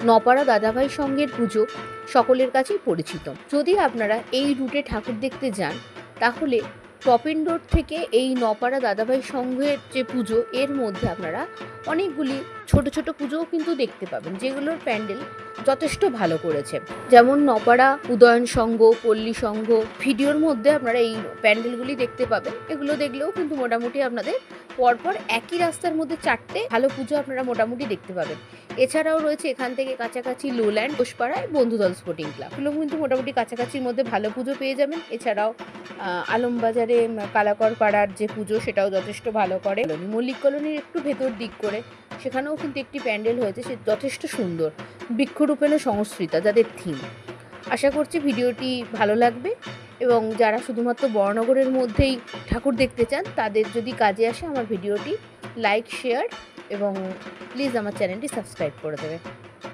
নপাড়া দাদাভাই সঙ্ঘের পুজো সকলের কাছেই পরিচিত। যদি আপনারা এই রুটে ঠাকুর দেখতে যান তাহলে টপিন রোড থেকে এই নপাড়া দাদাভাই সঙ্ঘের যে পুজো এর মধ্যে আপনারা অনেকগুলি ছোট ছোট পুজোও কিন্তু দেখতে পাবেন, যেগুলোর প্যান্ডেল যথেষ্ট ভালো করেছে। যেমন নপাড়া উদয়ন সংঘ, পল্লী সংঘ, ভিডিওর মধ্যে আপনারা এই প্যান্ডেলগুলি দেখতে পাবেন। এগুলো দেখলেও কিন্তু মোটামুটি আপনাদের পরপর একই রাস্তার মধ্যে 4টে ভালো পুজো আপনারা মোটামুটি দেখতে পাবেন। এছাড়াও রয়েছে এখান থেকে কাছাকাছি লোল্যান্ড, ঘোষপাড়ায় বন্ধুদল স্পোর্টিং ক্লাব, এগুলো কিন্তু মোটামুটি কাছাকাছির মধ্যে ভালো পুজো পেয়ে যাবেন। এছাড়াও আলমবাজারে কালাকর পাড়ার যে পুজো সেটাও যথেষ্ট ভালো করে। মল্লিক কলোনির একটু ভেতর দিক করে সেখানেও কিন্তু একটি প্যান্ডেল হয়েছে, সে যথেষ্ট সুন্দর, বৃক্ষরূপেণ সংস্কৃতা যাদের থিম। আশা করছি ভিডিওটি ভালো লাগবে এবং যারা শুধুমাত্র বড়নগরের মধ্যেই ঠাকুর দেখতে চান তাদের যদি কাজে আসে আমার ভিডিওটি লাইক, শেয়ার এবং প্লিজ আমার চ্যানেলটি সাবস্ক্রাইব করে দেবে।